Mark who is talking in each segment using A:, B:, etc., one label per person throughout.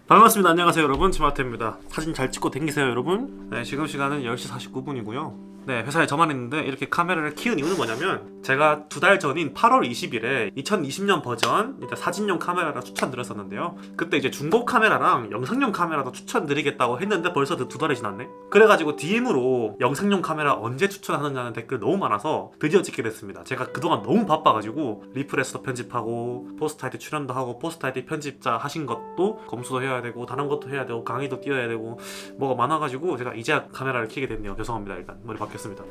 A: 반갑습니다. 안녕하세요 여러분, 지마테입니다. 사진 잘 찍고 댕기세요 여러분. 네, 지금 시간은 10시 49분이고요 네, 회사에 저만 있는데 이렇게 카메라를 키운 이유는 뭐냐면, 제가 2달 전인 8월 20일에 2020년 버전 사진용 카메라를 추천드렸었는데요. 그때 이제 중고 카메라랑 영상용 카메라도 추천드리겠다고 했는데 벌써 2달이 지났네. 그래가지고 DM으로 영상용 카메라 언제 추천하느냐는 댓글 너무 많아서 드디어 찍게 됐습니다. 제가 그동안 너무 바빠가지고 리프레스도 편집하고 포스트아이디 출연도 하고 포스트아이디 편집자 하신 것도 검수도 해야 되고 다른 것도 해야 되고 강의도 띄워야 되고 뭐가 많아가지고 제가 이제야 카메라를 켜게 됐네요. 죄송합니다. 일단 머리 바뀌었습니다.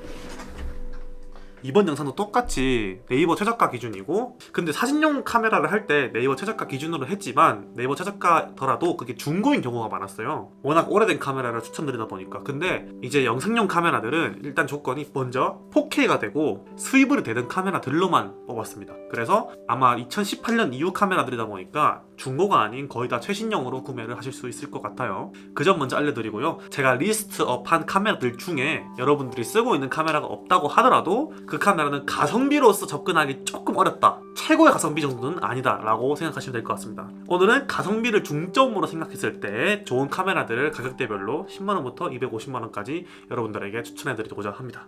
A: 이번 영상도 똑같이 네이버 최저가 기준이고, 근데 사진용 카메라를 할 때 네이버 최저가 기준으로 했지만 네이버 최저가더라도 그게 중고인 경우가 많았어요. 워낙 오래된 카메라를 추천드리다 보니까. 근데 이제 영상용 카메라들은 일단 조건이 먼저 4K가 되고 수입으로 되는 카메라들로만 뽑았습니다. 그래서 아마 2018년 이후 카메라들이다 보니까 중고가 아닌 거의 다 최신형으로 구매를 하실 수 있을 것 같아요. 그 점 먼저 알려드리고요. 제가 리스트업한 카메라들 중에 여러분들이 쓰고 있는 카메라가 없다고 하더라도 그 카메라는 가성비로서 접근하기 조금 어렵다, 최고의 가성비 정도는 아니다 라고 생각하시면 될 것 같습니다. 오늘은 가성비를 중점으로 생각했을 때 좋은 카메라들을 가격대별로 10만원부터 250만원까지 여러분들에게 추천해드리고자 합니다.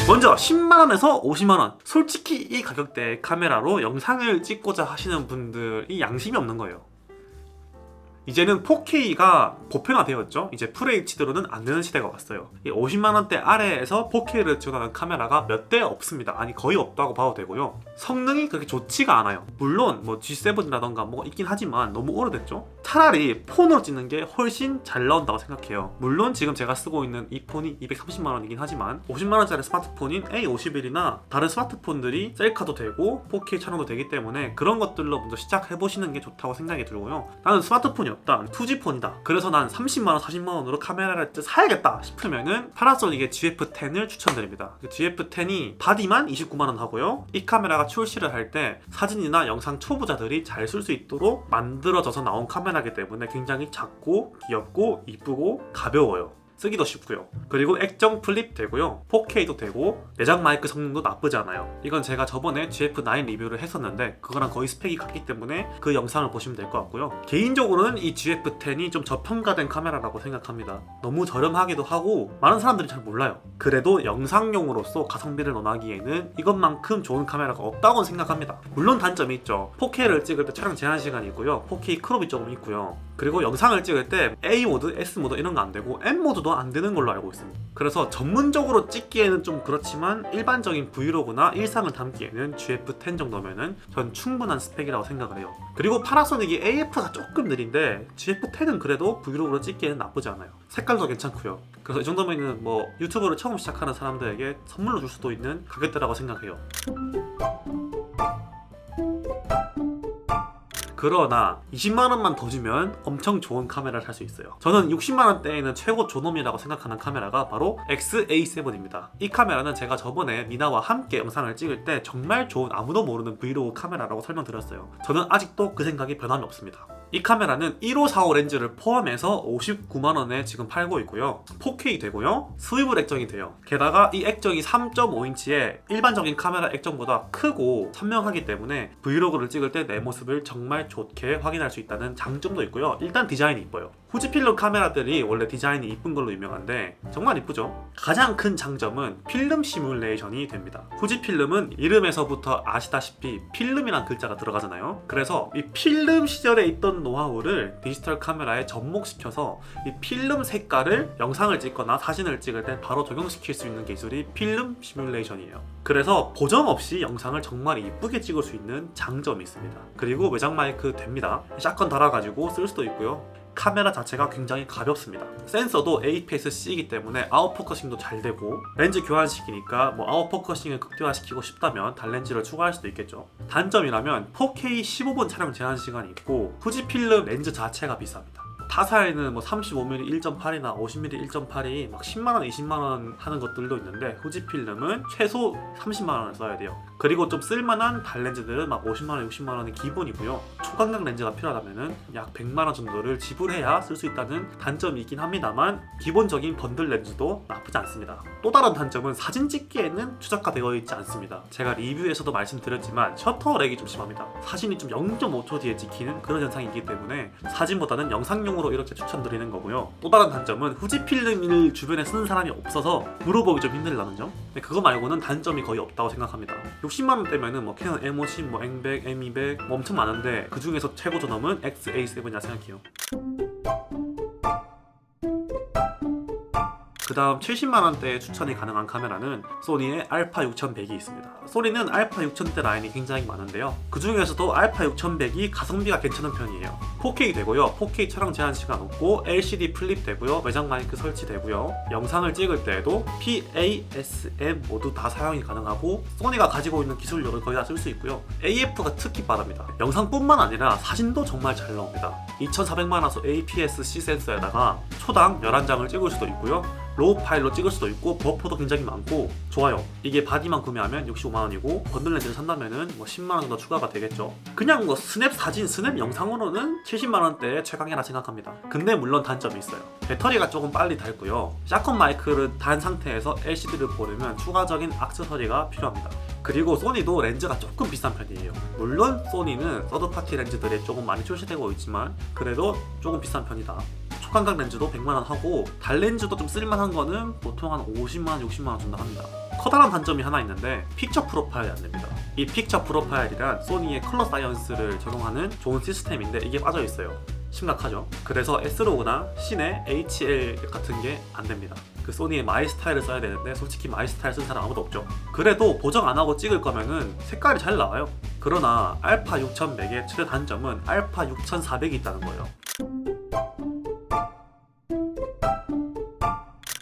A: 먼저 10만원에서 50만원, 솔직히 이 가격대의 카메라로 영상을 찍고자 하시는 분들이 양심이 없는 거예요. 이제는 4K가 보편화되었죠. 이제 FHD로는 안 되는 시대가 왔어요. 이 50만원대 아래에서 4K를 지원하는 카메라가 몇 대 없습니다. 아니 거의 없다고 봐도 되고요. 성능이 그렇게 좋지가 않아요. 물론 뭐 G7이라던가 뭐가 있긴 하지만 너무 오래됐죠. 차라리 폰으로 찍는 게 훨씬 잘 나온다고 생각해요. 물론 지금 제가 쓰고 있는 이 폰이 230만원이긴 하지만 50만원짜리 스마트폰인 A51이나 다른 스마트폰들이 셀카도 되고 4K 촬영도 되기 때문에 그런 것들로 먼저 시작해보시는 게 좋다고 생각이 들고요. 나는 스마트폰이 없다, 2G폰이다, 그래서 난 30만원 40만원으로 카메라를 사야겠다 싶으면은 파나소닉의 GF10을 추천드립니다. 그 GF10이 바디만 29만원 하고요. 이 카메라가 출시를 할 때 사진이나 영상 초보자들이 잘 쓸 수 있도록 만들어져서 나온 카메라이기 때문에 굉장히 작고 귀엽고 이쁘고 가벼워요. 쓰기도 쉽고요. 그리고 액정 플립 되고요. 4K도 되고 내장 마이크 성능도 나쁘지 않아요. 이건 제가 저번에 GF9 리뷰를 했었는데 그거랑 거의 스펙이 같기 때문에 그 영상을 보시면 될 것 같고요. 개인적으로는 이 GF10이 좀 저평가된 카메라라고 생각합니다. 너무 저렴하기도 하고 많은 사람들이 잘 몰라요. 그래도 영상용으로서 가성비를 논하기에는 이것만큼 좋은 카메라가 없다고 생각합니다. 물론 단점이 있죠. 4K를 찍을 때 촬영 제한 시간이 있고요. 4K 크롭이 조금 있고요. 그리고 영상을 찍을 때 A 모드, S 모드 이런 거 안 되고 M 모드도 안 되는 걸로 알고 있습니다. 그래서 전문적으로 찍기에는 좀 그렇지만 일반적인 브이로그나 일상을 담기에는 GF10 정도면은 전 충분한 스펙이라고 생각을 해요. 그리고 파나소닉이 AF가 조금 느린데 GF10은 그래도 브이로그로 찍기에는 나쁘지 않아요. 색깔도 괜찮고요. 그래서 이 정도면은 뭐 유튜브를 처음 시작하는 사람들에게 선물로 줄 수도 있는 가격대라고 생각해요. 그러나 20만원만 더 주면 엄청 좋은 카메라를 살 수 있어요. 저는 60만원대에는 최고 존엄이라고 생각하는 카메라가 바로 XA7입니다. 이 카메라는 제가 저번에 미나와 함께 영상을 찍을 때 정말 좋은 아무도 모르는 브이로그 카메라라고 설명드렸어요. 저는 아직도 그 생각이 변함이 없습니다. 이 카메라는 1545 렌즈를 포함해서 59만원에 지금 팔고 있고요. 4K 되고요. 스위블 액정이 돼요. 게다가 이 액정이 3.5인치에 일반적인 카메라 액정보다 크고 선명하기 때문에 브이로그를 찍을 때 내 모습을 정말 좋게 확인할 수 있다는 장점도 있고요. 일단 디자인이 이뻐요. 후지필름 카메라들이 원래 디자인이 이쁜 걸로 유명한데 정말 이쁘죠? 가장 큰 장점은 필름 시뮬레이션이 됩니다. 후지필름은 이름에서부터 아시다시피 필름이란 글자가 들어가잖아요. 그래서 이 필름 시절에 있던 노하우를 디지털 카메라에 접목시켜서 이 필름 색깔을 영상을 찍거나 사진을 찍을 때 바로 적용시킬 수 있는 기술이 필름 시뮬레이션이에요. 그래서 보정 없이 영상을 정말 이쁘게 찍을 수 있는 장점이 있습니다. 그리고 외장 마이크 됩니다. 샷건 달아가지고 쓸 수도 있고요. 카메라 자체가 굉장히 가볍습니다. 센서도 APS-C이기 때문에 아웃포커싱도 잘 되고, 렌즈 교환식이니까 뭐 아웃포커싱을 극대화시키고 싶다면 단렌즈를 추가할 수도 있겠죠. 단점이라면 4K 15분 촬영 제한 시간이 있고 후지필름 렌즈 자체가 비쌉니다. 타사에는 뭐 35mm 1.8이나 50mm 1.8이 막 10만원, 20만원 하는 것들도 있는데 후지필름은 최소 30만원을 써야 돼요. 그리고 좀 쓸만한 달렌즈들은 막 50만원, 60만원이 기본이고요. 초광각 렌즈가 필요하다면 약 100만원 정도를 지불해야 쓸 수 있다는 단점이 있긴 합니다만 기본적인 번들 렌즈도 나쁘지 않습니다. 또 다른 단점은 사진 찍기에는 최적화되어 있지 않습니다. 제가 리뷰에서도 말씀드렸지만 셔터 렉이 좀 심합니다. 사진이 좀 0.5초 뒤에 찍히는 그런 현상이 있기 때문에 사진보다는 영상용으로 이렇게 추천드리는 거고요. 또 다른 단점은 후지 필름을 주변에 쓰는 사람이 없어서 물어보기 좀 힘들다는 점. 그거 말고는 단점이 거의 없다고 생각합니다. 60만원대면은 뭐 캐논 M50, 뭐 M100, M200 뭐 엄청 많은데 그 중에서 최고 존엄은 XA7이라 생각해요. 그 다음 70만원대에 추천이 가능한 카메라는 소니의 알파 6100이 있습니다. 소니는 알파 6000대 라인이 굉장히 많은데요. 그 중에서도 알파 6100이 가성비가 괜찮은 편이에요. 4K 되고요. 4K 촬영 제한 시간 없고 LCD 플립 되고요. 외장 마이크 설치되고요. 영상을 찍을 때에도 PASM 모두 다 사용이 가능하고 소니가 가지고 있는 기술력을 거의 다 쓸 수 있고요. AF가 특히 빠릅니다. 영상뿐만 아니라 사진도 정말 잘 나옵니다. 2400만화소 APS-C 센서에다가 초당 11장을 찍을 수도 있고요. 로우 파일로 찍을 수도 있고 버퍼도 굉장히 많고 좋아요. 이게 바디만 구매하면 65만원이고 번들 렌즈를 산다면은 뭐 10만원 정도 추가가 되겠죠. 그냥 뭐 스냅 사진, 스냅 영상으로는 70만원대의 최강이라 생각합니다. 근데 물론 단점이 있어요. 배터리가 조금 빨리 닳고요. 샷건 마이크를 단 상태에서 LCD를 보려면 추가적인 액세서리가 필요합니다. 그리고 소니도 렌즈가 조금 비싼 편이에요. 물론 소니는 서드파티 렌즈들이 조금 많이 출시되고 있지만 그래도 조금 비싼 편이다. 초광각 렌즈도 100만원 하고 달 렌즈도 좀 쓸만한 거는 보통 한 50만원, 60만원 정도 합니다. 커다란 단점이 하나 있는데 픽처 프로파일이 안 됩니다. 이 픽처 프로파일이란 소니의 컬러 사이언스를 적용하는 좋은 시스템인데 이게 빠져 있어요. 심각하죠. 그래서 S로그나 시네 HL 같은 게 안 됩니다. 그 소니의 마이 스타일을 써야 되는데 솔직히 마이 스타일 쓴 사람 아무도 없죠. 그래도 보정 안 하고 찍을 거면은 색깔이 잘 나와요. 그러나 알파 6100의 최대 단점은 알파 6400이 있다는 거예요.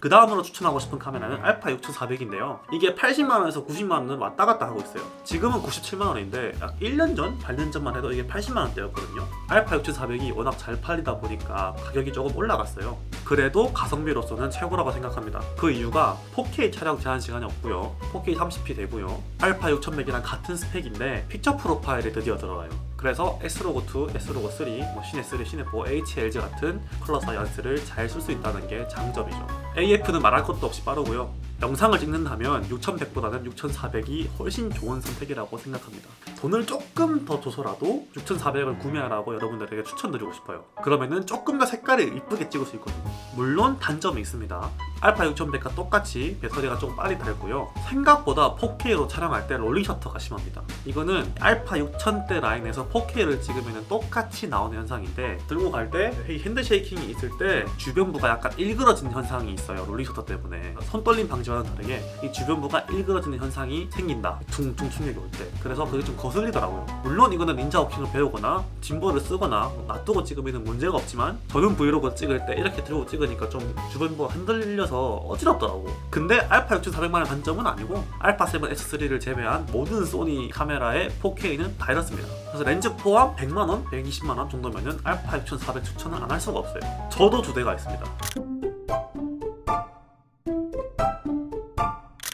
A: 그 다음으로 추천하고 싶은 카메라는 알파 6400인데요. 이게 80만원에서 90만원은 왔다 갔다 하고 있어요. 지금은 97만원인데 약 1년 전, 반년 전만 해도 이게 80만원대였거든요. 알파 6400이 워낙 잘 팔리다 보니까 가격이 조금 올라갔어요. 그래도 가성비로서는 최고라고 생각합니다. 그 이유가 4K 촬영 제한 시간이 없고요. 4K 30p 되고요. 알파 6100이랑 같은 스펙인데 픽처 프로파일이 드디어 들어가요. 그래서 S로고2, S로고3, 뭐 시네3, 시네4, HLG 같은 컬러 사이언스를 잘 쓸 수 있다는 게 장점이죠. AF는 말할 것도 없이 빠르고요. 영상을 찍는다면 6100보다는 6400이 훨씬 좋은 선택이라고 생각합니다. 돈을 조금 더 줘서라도 6400을 구매하라고 여러분들에게 추천드리고 싶어요. 그러면은 조금 더 색깔을 이쁘게 찍을 수 있거든요. 물론 단점이 있습니다. 알파 6100과 똑같이 배터리가 좀 빨리 닳고요. 생각보다 4K로 촬영할 때 롤링 셔터가 심합니다. 이거는 알파 6000대 라인에서 4K를 찍으면 똑같이 나오는 현상인데 들고 갈 때 핸드 쉐이킹이 있을 때 주변부가 약간 일그러지는 현상이 있어요. 롤링 셔터 때문에. 손 떨림 방지와는 다르게 이 주변부가 일그러지는 현상이 생긴다. 퉁퉁 충격이 올 때. 그래서 그게 좀 거슬리더라고요. 물론 이거는 닌자 워킹을 배우거나 짐벌을 쓰거나 놔두고 찍으면 문제가 없지만 저는 브이로그 찍을 때 이렇게 들고 찍으니까 좀 주변부가 흔들려서 어지럽더라고. 근데 알파 6400만의 단점은 아니고 알파 7 S3를 제외한 모든 소니 카메라의 4K는 다 이렇습니다. 그래서 렌즈 포함 100만원, 120만원 정도면은 알파 6400 추천을 안 할 수가 없어요. 저도 두 대가 있습니다.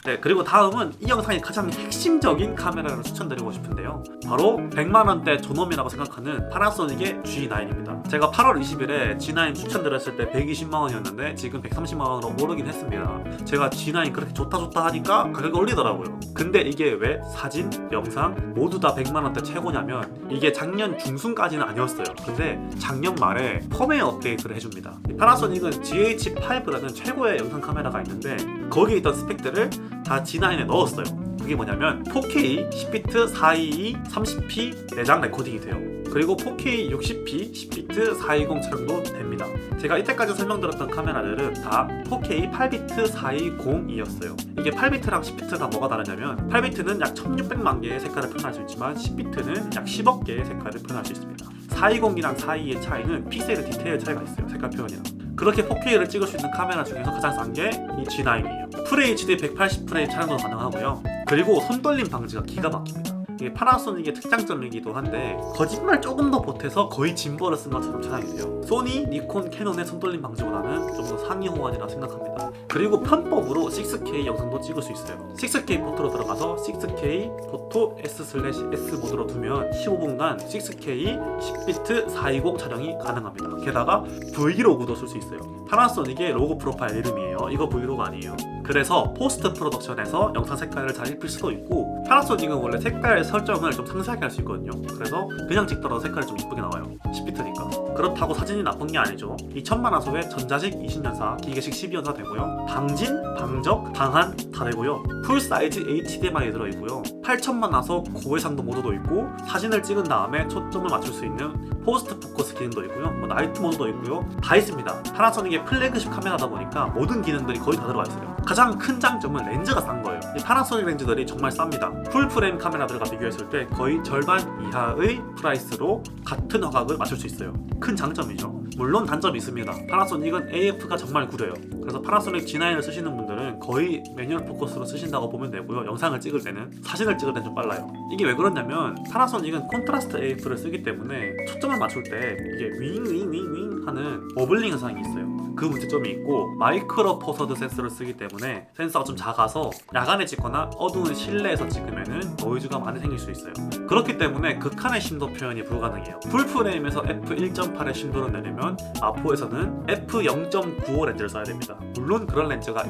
A: 네, 그리고 다음은 이 영상의 가장 핵심적인 카메라를 추천드리고 싶은데요. 바로 100만원대 존엄이라고 생각하는 파나소닉의 G9입니다. 제가 8월 20일에 G9 추천드렸을 때 120만원이었는데 지금 130만원으로 오르긴 했습니다. 제가 G9 그렇게 좋다 하니까 가격이 올리더라고요. 근데 이게 왜 사진, 영상 모두 다 100만원대 최고냐면 이게 작년 중순까지는 아니었어요. 근데 작년 말에 펌웨어 업데이트를 해줍니다. 파나소닉은 GH5라는 최고의 영상 카메라가 있는데 거기에 있던 스펙들을 다 G9에 넣었어요. 그게 뭐냐면 4K 10비트 422 30p 내장 레코딩이 돼요. 그리고 4K 60p 10비트 420 촬영도 됩니다. 제가 이때까지 설명드렸던 카메라들은 다 4K 8비트 420이었어요. 이게 8비트랑 10비트가 뭐가 다르냐면 8비트는 약 1600만 개의 색깔을 표현할 수 있지만 10비트는 약 10억 개의 색깔을 표현할 수 있습니다. 420이랑 422의 차이는 픽셀 디테일 차이가 있어요. 색깔 표현이랑. 그렇게 4K를 찍을 수 있는 카메라 중에서 가장 싼 게 이 G9이에요. FHD 180프레임 촬영도 가능하고요. 그리고 손떨림 방지가 기가 막힙니다. 이게 파나소닉의 특장점이기도 한데 거짓말 조금 더 보태서 거의 진보를 쓴 것처럼 촬영이 돼요. 소니, 니콘, 캐논의 손떨림 방지보다는 좀 더 상위 호환이라 생각합니다. 그리고 편법으로 6K 영상도 찍을 수 있어요. 6K 포토로 들어가서 6K 포토 S/S 모드로 두면 15분간 6K 10비트 420 촬영이 가능합니다. 게다가 브이로그도 쓸 수 있어요. 파나소닉의 로고 프로파일 이름이에요. 이거 브이로그 아니에요. 그래서 포스트 프로덕션에서 영상 색깔을 잘 입힐 수도 있고, 파나소닉은 원래 색깔 설정을 좀 상세하게 할 수 있거든요. 그래서 그냥 찍더라도 색깔이 좀 이쁘게 나와요. 10비트니까. 그렇다고 사진이 나쁜 게 아니죠. 2000만화소에 전자식 20년사, 기계식 12년사 되고요. 방진, 방적, 방한 다 되고요. 풀사이즈 HDMI 들어있고요. 8000만화소 고해상도 모드도 있고, 사진을 찍은 다음에 초점을 맞출 수 있는 포스트 포커스 기능도 있고요. 나이트 모드도 있고요. 다 있습니다. 파나소닉의 플래그십 카메라다 보니까 모든 기능들이 거의 다 들어가 있어요. 가장 큰 장점은 렌즈가 싼 거예요. 이 파나소닉 렌즈들이 정말 쌉니다. 풀프레임 카메라들과 비교했을 때 거의 절반 이하의 프라이스로 같은 화각을 맞출 수 있어요. 큰 장점이죠. 물론 단점이 있습니다. 파나소닉은 AF가 정말 구려요. 그래서 파나소닉 G9을 쓰시는 분들은 거의 매뉴얼 포커스로 쓰신다고 보면 되고요. 영상을 찍을 때는, 사진을 찍을 때는 좀 빨라요. 이게 왜 그러냐면 파나소닉은 콘트라스트 AF를 쓰기 때문에 초점을 맞출 때 이게 윙 하는 버블링 현상이 있어요. 그 문제점이 있고, 마이크로 포서드 센서를 쓰기 때문에 센서가 좀 작아서 야간에 찍거나 어두운 실내에서 찍으면은 노이즈가 많이 생길 수 있어요. 그렇기 때문에 극한의 심도 표현이 불가능해요. 풀프레임에서 f1.8의 심도를 내려면 마포에서는 f0.95 렌즈를 써야 됩니다. 물론 그런 렌즈가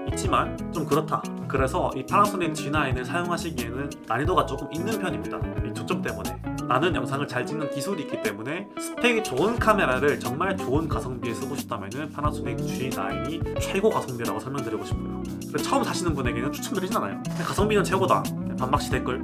A: 있지만 좀 그렇다. 그래서 이 파나소닉 G9을 사용하시기에는 난이도가 조금 있는 편입니다. 이 초점 때문에. 많은 영상을 잘 찍는 기술이 있기 때문에 스펙이 좋은 카메라를 정말 좋은 가성비에 쓰고 싶다면 파나소닉 G9이 최고 가성비라고 설명드리고 싶어요. 그래서 처음 사시는 분에게는 추천드리진 않아요. 가성비는 최고다. 반박시 댓글.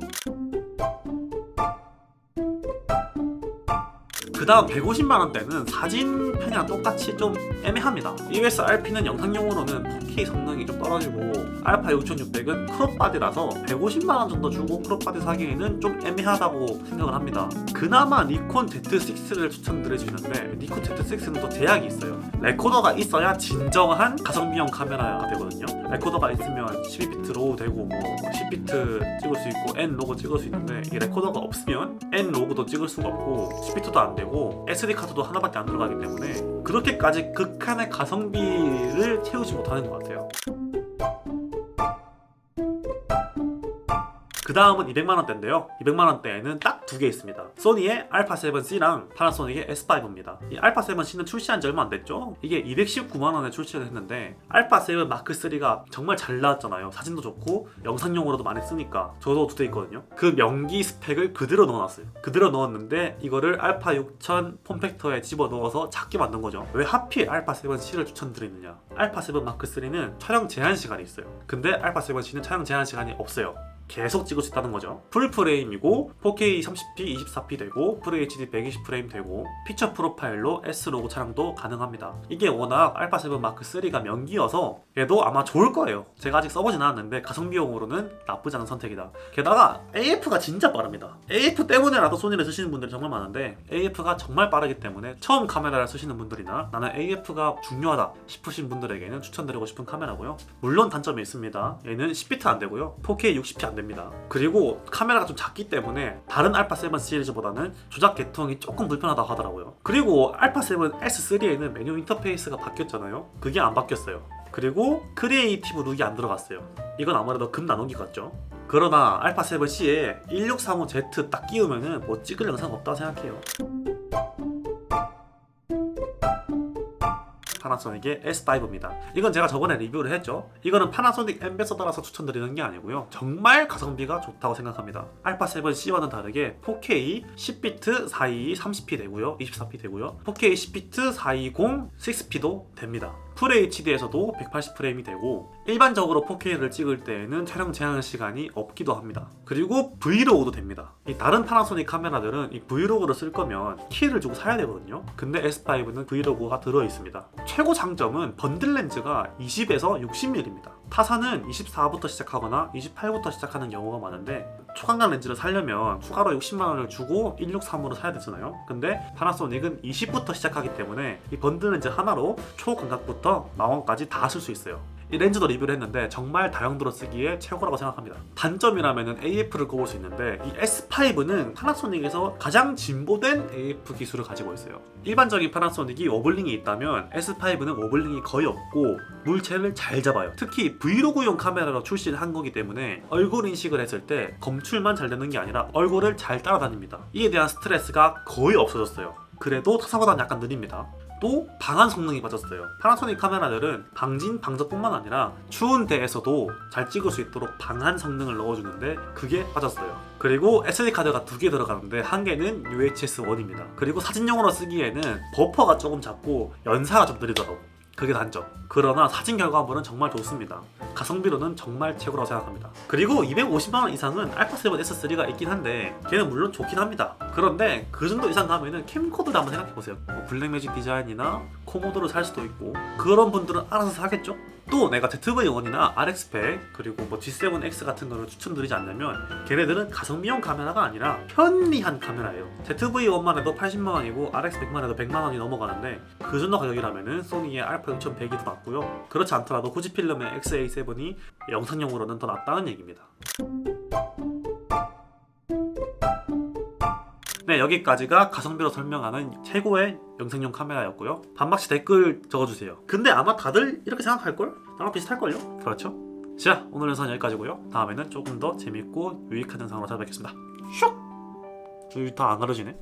A: 그 다음 150만원대는 사진 편이랑 똑같이 좀 애매합니다. EOS RP는 영상용으로는 4K 성능이 좀 떨어지고, 알파 6600은 크롭바디라서 150만원 정도 주고 크롭바디 사기에는 좀 애매하다고 생각을 합니다. 그나마 니콘 Z6를 추천드릴 수 있는데, 니콘 Z6는 또 제약이 있어요. 레코더가 있어야 진정한 가성비용 카메라가 되거든요. 레코더가 있으면 12비트 로우 되고 10비트 찍을 수 있고 N 로그 찍을 수 있는데, 이 레코더가 없으면 N 로그도 찍을 수가 없고 10비트도 안 되고 SD카드도 하나밖에 안 들어가기 때문에 그렇게까지 극한의 가성비를 채우지 못하는 것 같아요. 그 다음은 200만원대인데요. 200만원대에는 딱 두 개 있습니다. 소니의 알파7C랑 파나소닉의 S5입니다. 이 알파7C는 출시한 지 얼마 안 됐죠? 이게 219만원에 출시를 했는데, 알파7 마크3가 정말 잘 나왔잖아요. 사진도 좋고 영상용으로도 많이 쓰니까. 저도 두 대 있거든요. 그 명기 스펙을 그대로 넣어놨어요. 그대로 넣었는데 이거를 알파 6000 폼팩터에 집어넣어서 작게 만든 거죠. 왜 하필 알파7C를 추천드리느냐? 알파7 마크3는 촬영 제한 시간이 있어요. 근데 알파7C는 촬영 제한 시간이 없어요. 계속 찍을 수 있다는 거죠. 풀프레임이고 4K 30p 24p 되고 FHD 120프레임 되고 피처 프로파일로 S로고 촬영도 가능합니다. 이게 워낙 알파7 마크3가 명기여서 얘도 아마 좋을 거예요. 제가 아직 써보진 않았는데 가성비용으로는 나쁘지 않은 선택이다. 게다가 AF가 진짜 빠릅니다. AF 때문에라도 소니를 쓰시는 분들이 정말 많은데, AF가 정말 빠르기 때문에 처음 카메라를 쓰시는 분들이나 나는 AF가 중요하다 싶으신 분들에게는 추천드리고 싶은 카메라고요. 물론 단점이 있습니다. 얘는 10비트 안 되고요. 4K 60p 안 됩니다. 그리고 카메라가 좀 작기 때문에 다른 알파7 시리즈보다는 조작 계통이 조금 불편하다고 하더라고요. 그리고 알파7 S3에는 메뉴 인터페이스가 바뀌었잖아요. 그게 안 바뀌었어요. 그리고 크리에이티브 룩이 안 들어갔어요. 이건 아무래도 금 나누기 같죠. 그러나 알파7C에 1635Z 딱 끼우면은 뭐 찍을 영상 없다고 생각해요. 파나소닉의 S5입니다. 이건 제가 저번에 리뷰를 했죠. 이거는 파나소닉 앰베서더라서 추천드리는 게 아니고요. 정말 가성비가 좋다고 생각합니다. 알파7C와는 다르게 4K 10비트 422 30p 되고요. 24p 되고요. 4K 10비트 420 6p도 됩니다. FHD에서도 180프레임이 되고, 일반적으로 4K를 찍을 때에는 촬영 제한 시간이 없기도 합니다. 그리고 브이로그도 됩니다. 이 다른 파나소닉 카메라들은 이 브이로그를 쓸 거면 키를 주고 사야 되거든요. 근데 S5는 브이로그가 들어있습니다. 최고 장점은 번들 렌즈가 20에서 60mm입니다. 타사는 24부터 시작하거나 28부터 시작하는 경우가 많은데, 초광각 렌즈를 사려면 추가로 60만원을 주고 163으로 사야 되잖아요. 근데 파나소닉은 20부터 시작하기 때문에 이 번들 렌즈 하나로 초광각부터 망원까지 다 쓸 수 있어요. 이 렌즈도 리뷰를 했는데 정말 다용도로 쓰기에 최고라고 생각합니다. 단점이라면 AF를 꼽을 수 있는데 이 S5는 파나소닉에서 가장 진보된 AF 기술을 가지고 있어요. 일반적인 파나소닉이 워블링이 있다면 S5는 워블링이 거의 없고 물체를 잘 잡아요. 특히 브이로그용 카메라로 출시를 한 거기 때문에 얼굴 인식을 했을 때 검출만 잘 되는 게 아니라 얼굴을 잘 따라다닙니다. 이에 대한 스트레스가 거의 없어졌어요. 그래도 타사보다는 약간 느립니다. 또 방한 성능이 빠졌어요. 파나소닉 카메라들은 방진 방적뿐만 아니라 추운 데에서도 잘 찍을 수 있도록 방한 성능을 넣어주는데 그게 빠졌어요. 그리고 SD카드가 2개 들어가는데 한 개는 UHS-1입니다. 그리고 사진용으로 쓰기에는 버퍼가 조금 작고 연사가 좀 느리더라고. 그게 단점. 그러나 사진 결과물은 정말 좋습니다. 가성비로는 정말 최고라고 생각합니다. 그리고 250만원 이상은 알파7 S3가 있긴 한데 걔는 물론 좋긴 합니다. 그런데 그 정도 이상 가면은 캠코더를 한번 생각해보세요. 뭐 블랙매직 디자인이나 코모도를 살 수도 있고 그런 분들은 알아서 사겠죠? 또 내가 ZV-1이나 RX100 그리고 뭐 G7X 같은 거를 추천드리지 않냐면 걔네들은 가성비용 카메라가 아니라 편리한 카메라예요. ZV-1만 해도 80만원이고 RX100만 해도 100만원이 넘어가는데 그 정도 가격이라면은 소니의 알파 6100이 더 낫고요. 그렇지 않더라도 후지필름의 XA7이 영상용으로는 더 낫다는 얘기입니다. 네, 여기까지가 가성비로 설명하는 최고의 영상용 카메라였고요. 반박시 댓글 적어주세요. 근데 아마 다들 이렇게 생각할걸? 나랑 비슷할걸요? 그렇죠? 자, 오늘 영상은 여기까지고요. 다음에는 조금 더 재밌고 유익한 영상으로 찾아뵙겠습니다. 슉! 여기 다 안 가려지네?